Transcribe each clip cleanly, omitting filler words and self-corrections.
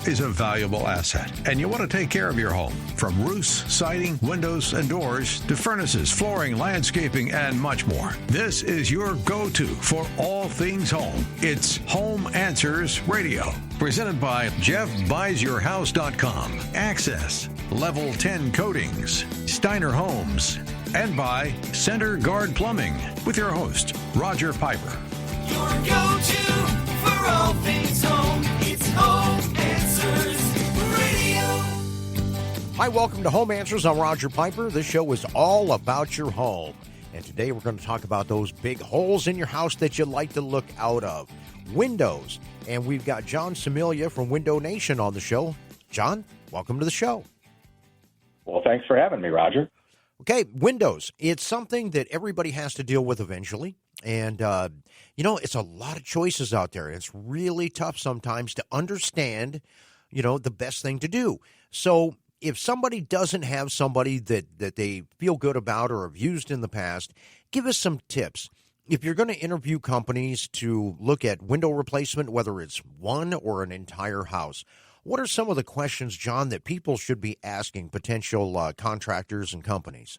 is a valuable asset, and you want to take care of your home. From roofs, siding, windows, and doors to furnaces, flooring, landscaping, and much more. This is your go-to for all things home. It's Home Answers Radio, presented by JeffBuysYourHouse.com, Access, Level 10 Coatings, Steiner Homes, and by Center Guard Plumbing, with your host, Roger Piper. Your go-to for all things home. It's Home Answers Radio. Hi, welcome to Home Answers. I'm Roger Piper. This show is all about your home. And today we're going to talk about those big holes in your house that you like to look out of. Windows. And we've got John Similia from Window Nation on the show. John, welcome to the show. Well, thanks for having me, Roger. Okay, windows. It's something that everybody has to deal with eventually. And, it's a lot of choices out there. It's really tough sometimes to understand, the best thing to do. So if somebody doesn't have somebody that they feel good about or have used in the past, give us some tips. If you're going to interview companies to look at window replacement, whether it's one or an entire house, what are some of the questions, John, that people should be asking potential contractors and companies?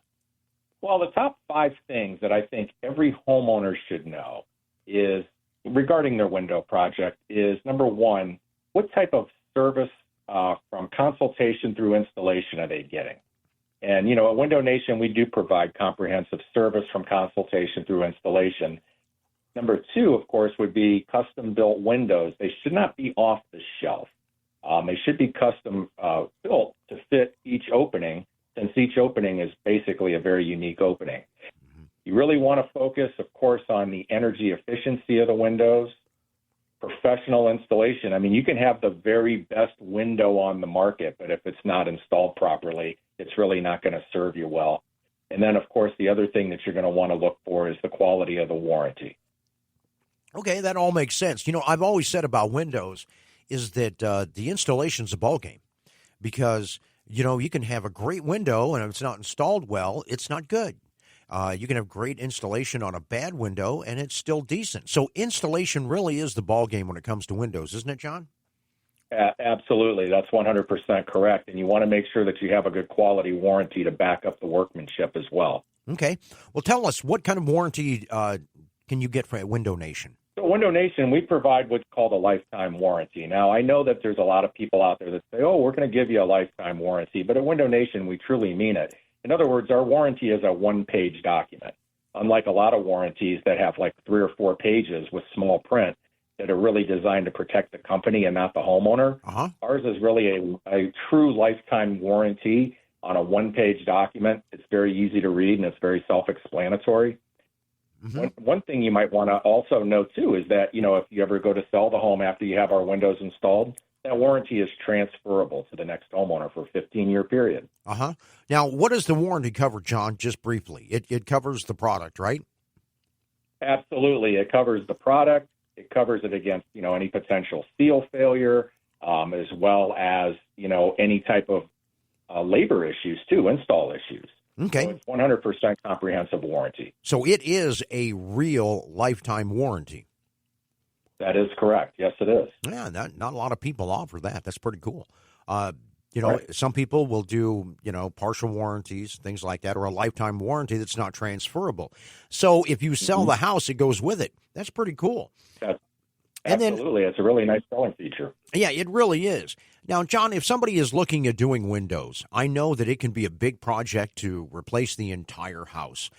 Well, the top 5 things that I think every homeowner should know is regarding their window project is, number one, what type of service from consultation through installation are they getting? And, at Window Nation, we do provide comprehensive service from consultation through installation. Number 2, of course, would be custom-built windows. They should not be off the shelf. They should be custom built to fit each opening, since each opening is basically a very unique opening. You really want to focus, of course, on the energy efficiency of the windows, professional installation. I mean, you can have the very best window on the market, but if it's not installed properly, it's really not going to serve you well. And then, of course, the other thing that you're going to want to look for is the quality of the warranty. Okay, that all makes sense. I've always said about windows is that the installation's a ballgame because, you can have a great window and if it's not installed well, it's not good. You can have great installation on a bad window and it's still decent. So installation really is the ballgame when it comes to windows, isn't it, John? Absolutely. That's 100% correct. And you want to make sure that you have a good quality warranty to back up the workmanship as well. Okay. Well, tell us, what kind of warranty can you get from Window Nation? So Window Nation, we provide what's called a lifetime warranty. Now, I know that there's a lot of people out there that say, oh, we're going to give you a lifetime warranty. But at Window Nation, we truly mean it. In other words, our warranty is a one-page document, unlike a lot of warranties that have like 3 or 4 pages with small print that are really designed to protect the company and not the homeowner. Uh-huh. Ours is really a true lifetime warranty on a one-page document. It's very easy to read, and it's very self-explanatory. Mm-hmm. One thing you might want to also know, too, is that, if you ever go to sell the home after you have our windows installed, that warranty is transferable to the next homeowner for a 15-year period. Uh-huh. Now, what does the warranty cover, John, just briefly? It covers the product, right? Absolutely. It covers the product. It covers it against, any potential seal failure, as well as, any type of labor issues, too, install issues. Okay. So it's 100% comprehensive warranty. So it is a real lifetime warranty. That is correct. Yes, it is. Yeah, not a lot of people offer that. That's pretty cool. Right. Some people will do, partial warranties, things like that, or a lifetime warranty that's not transferable. So if you sell the house, it goes with it. That's pretty cool. Absolutely. It's a really nice selling feature. Yeah, it really is. Now, John, if somebody is looking at doing windows, I know that it can be a big project to replace the entire house.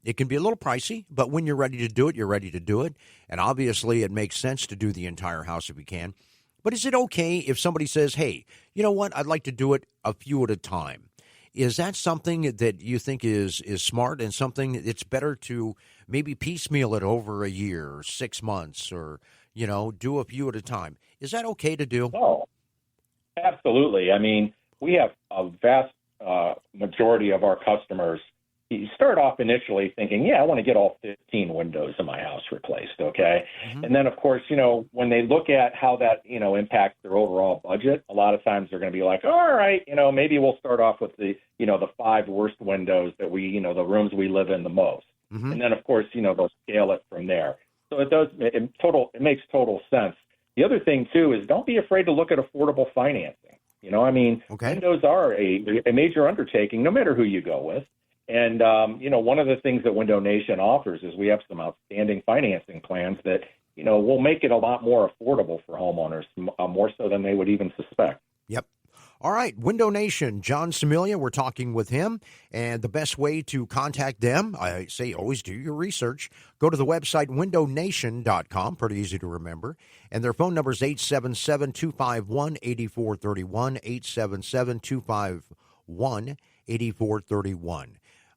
It can be a little pricey, but when you're ready to do it, you're ready to do it. And obviously, it makes sense to do the entire house if you can. But is it okay if somebody says, hey, you know what, I'd like to do it a few at a time? Is that something that you think is smart and something it's better to maybe piecemeal it over a year or 6 months or, do a few at a time? Is that okay to do? Oh, absolutely. I mean, we have a vast majority of our customers. You start off initially thinking, yeah, I want to get all 15 windows in my house replaced, okay? Mm-hmm. And then, of course, when they look at how that, impacts their overall budget, a lot of times they're going to be like, all right, maybe we'll start off with the 5 worst windows that we, the rooms we live in the most. Mm-hmm. And then, of course, they'll scale it from there. So it makes total sense. The other thing, too, is don't be afraid to look at affordable financing. Okay. Windows are a major undertaking, no matter who you go with. And, one of the things that Window Nation offers is we have some outstanding financing plans that, will make it a lot more affordable for homeowners, more so than they would even suspect. Yep. All right, Window Nation, John Similia, we're talking with him, and the best way to contact them, I say always do your research. Go to the website windownation.com, pretty easy to remember, and their phone number is 877-251-8431, 877-251-8431.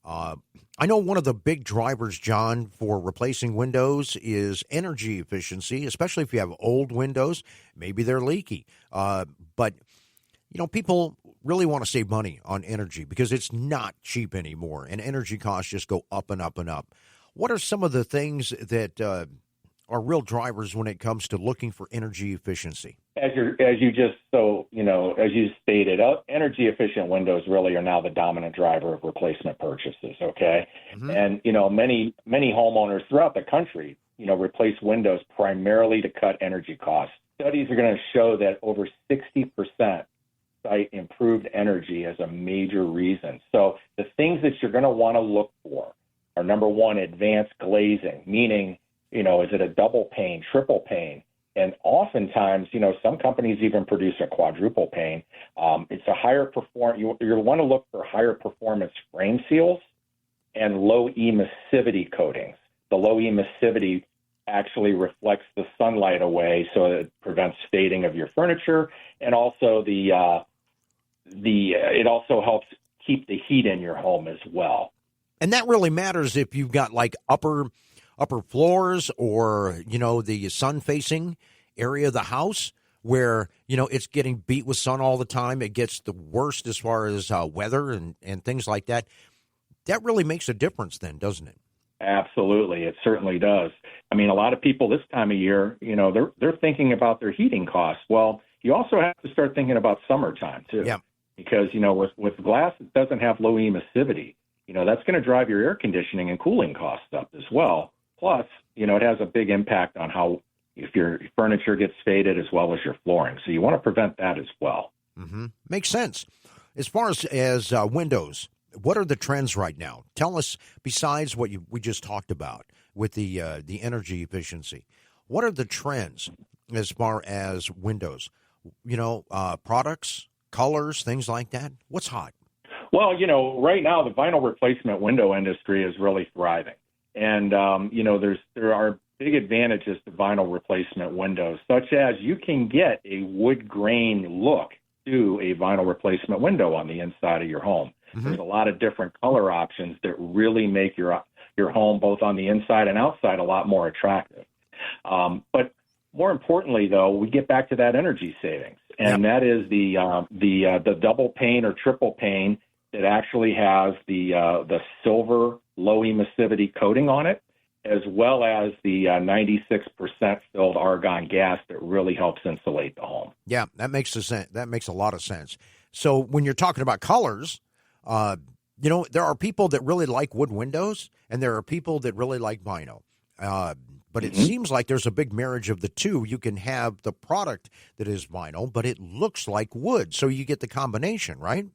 I know one of the big drivers, John, for replacing windows is energy efficiency, especially if you have old windows. Maybe they're leaky, but people really want to save money on energy because it's not cheap anymore, and energy costs just go up and up and up. What are some of the things that are real drivers when it comes to looking for energy efficiency? As you stated, energy efficient windows really are now the dominant driver of replacement purchases. Okay. Mm-hmm. And, many homeowners throughout the country, replace windows primarily to cut energy costs. Studies are going to show that over 60% cite improved energy as a major reason. So the things that you're going to want to look for are, number one, advanced glazing, meaning, is it a double pane, triple pane? And oftentimes, some companies even produce a quadruple pane. It's a higher you want to look for higher performance frame seals and low emissivity coatings. The low emissivity actually reflects the sunlight away, so it prevents fading of your furniture, and also it also helps keep the heat in your home as well. And that really matters if you've got like upper floors or, the sun-facing area of the house where, it's getting beat with sun all the time. It gets the worst as far as weather and things like that. That really makes a difference then, doesn't it? Absolutely. It certainly does. I mean, a lot of people this time of year, they're thinking about their heating costs. Well, you also have to start thinking about summertime, too. Yeah. Because, with glass, it doesn't have low emissivity. That's going to drive your air conditioning and cooling costs up as well. Plus, it has a big impact on if your furniture gets faded as well as your flooring. So you want to prevent that as well. Mm-hmm. Makes sense. As far as windows, what are the trends right now? Tell us, besides what we just talked about with the energy efficiency, what are the trends as far as windows? Products, colors, things like that? What's hot? Well, right now the vinyl replacement window industry is really thriving. And, there are big advantages to vinyl replacement windows, such as you can get a wood grain look to a vinyl replacement window on the inside of your home. Mm-hmm. There's a lot of different color options that really make your home, both on the inside and outside, a lot more attractive. But more importantly, though, we get back to that energy savings, and that is the double pane or triple pane that actually has the silver low emissivity coating on it, as well as the 96% filled argon gas that really helps insulate the home. Yeah, that makes a lot of sense. So when you're talking about colors, there are people that really like wood windows, and there are people that really like vinyl. But it seems like there's a big marriage of the two. You can have the product that is vinyl, but it looks like wood, so you get the combination, right?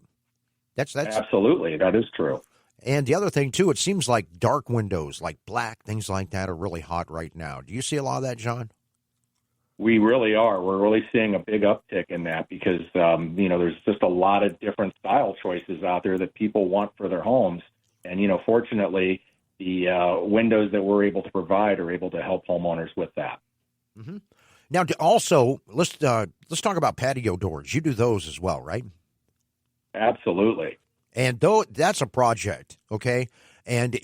That's absolutely, that is true. And the other thing, too, it seems like dark windows, like black, things like that, are really hot right now. Do you see a lot of that, John? We really are. We're really seeing a big uptick in that because, there's just a lot of different style choices out there that people want for their homes. And, fortunately, the windows that we're able to provide are able to help homeowners with that. Mm-hmm. Now, also, let's talk about patio doors. You do those as well, right? Absolutely. And though that's a project, okay, and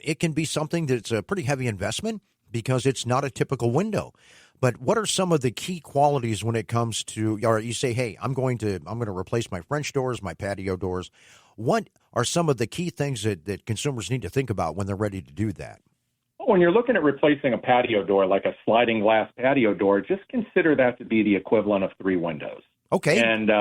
it can be something that's a pretty heavy investment because it's not a typical window. But what are some of the key qualities when it comes to, or you say, hey, I'm going to replace my French doors, my patio doors. What are some of the key things that consumers need to think about when they're ready to do that? When you're looking at replacing a patio door, like a sliding glass patio door, just consider that to be the equivalent of 3 windows. Okay. And,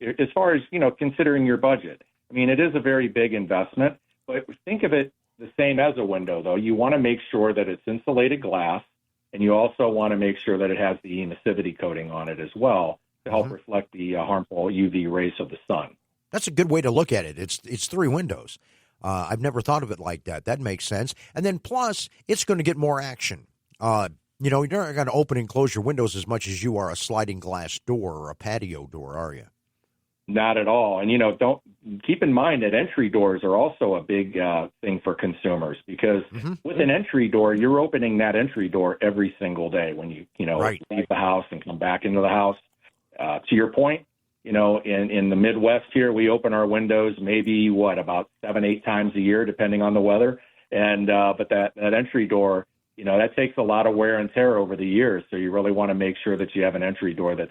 as far as, considering your budget, I mean, it is a very big investment, but think of it the same as a window, though. You want to make sure that it's insulated glass, And you also want to make sure that it has the emissivity coating on it as well to help reflect the harmful UV rays of the sun. That's a good way to look at it. It's 3 windows. I've never thought of it like that. That makes sense. And then plus, it's going to get more action. You're not going to open and close your windows as much as you are a sliding glass door or a patio door, are you? Not at all. And, don't keep in mind that entry doors are also a big thing for consumers because with an entry door, you're opening that entry door every single day when you Right. leave the house and come back into the house. To your point, in the Midwest here, we open our windows maybe about 7-8 times a year, depending on the weather. And but that entry door, that takes a lot of wear and tear over the years. So you really want to make sure that you have an entry door that's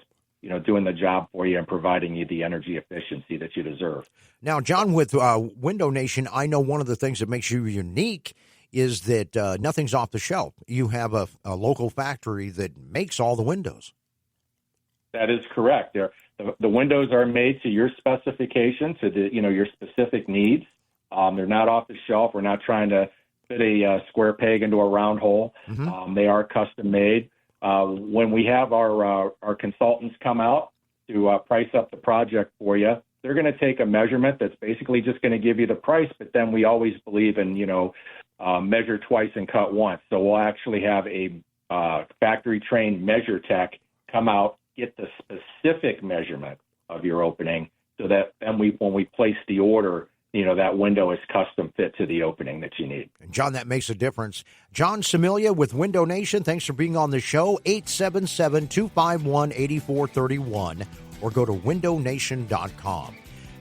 doing the job for you and providing you the energy efficiency that you deserve. Now, John, with Window Nation, I know one of the things that makes you unique is that nothing's off the shelf. You have a local factory that makes all the windows. That is correct. The windows are made to your specification, to your specific needs. They're not off the shelf. We're not trying to fit a square peg into a round hole. They are custom made. When we have our consultants come out to price up the project for you, they're going to take a measurement that's basically just going to give you the price. But then we always believe in measure twice and cut once. So we'll actually have a factory trained measure tech come out, get the specific measurement of your opening so that then when we place the order, that window is custom fit to the opening that you need. And John, that makes a difference. John Similia with Window Nation, thanks for being on the show. 877-251-8431 or go to windownation.com.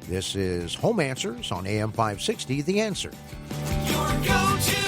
This is Home Answers on AM 560, The Answer. Your go-to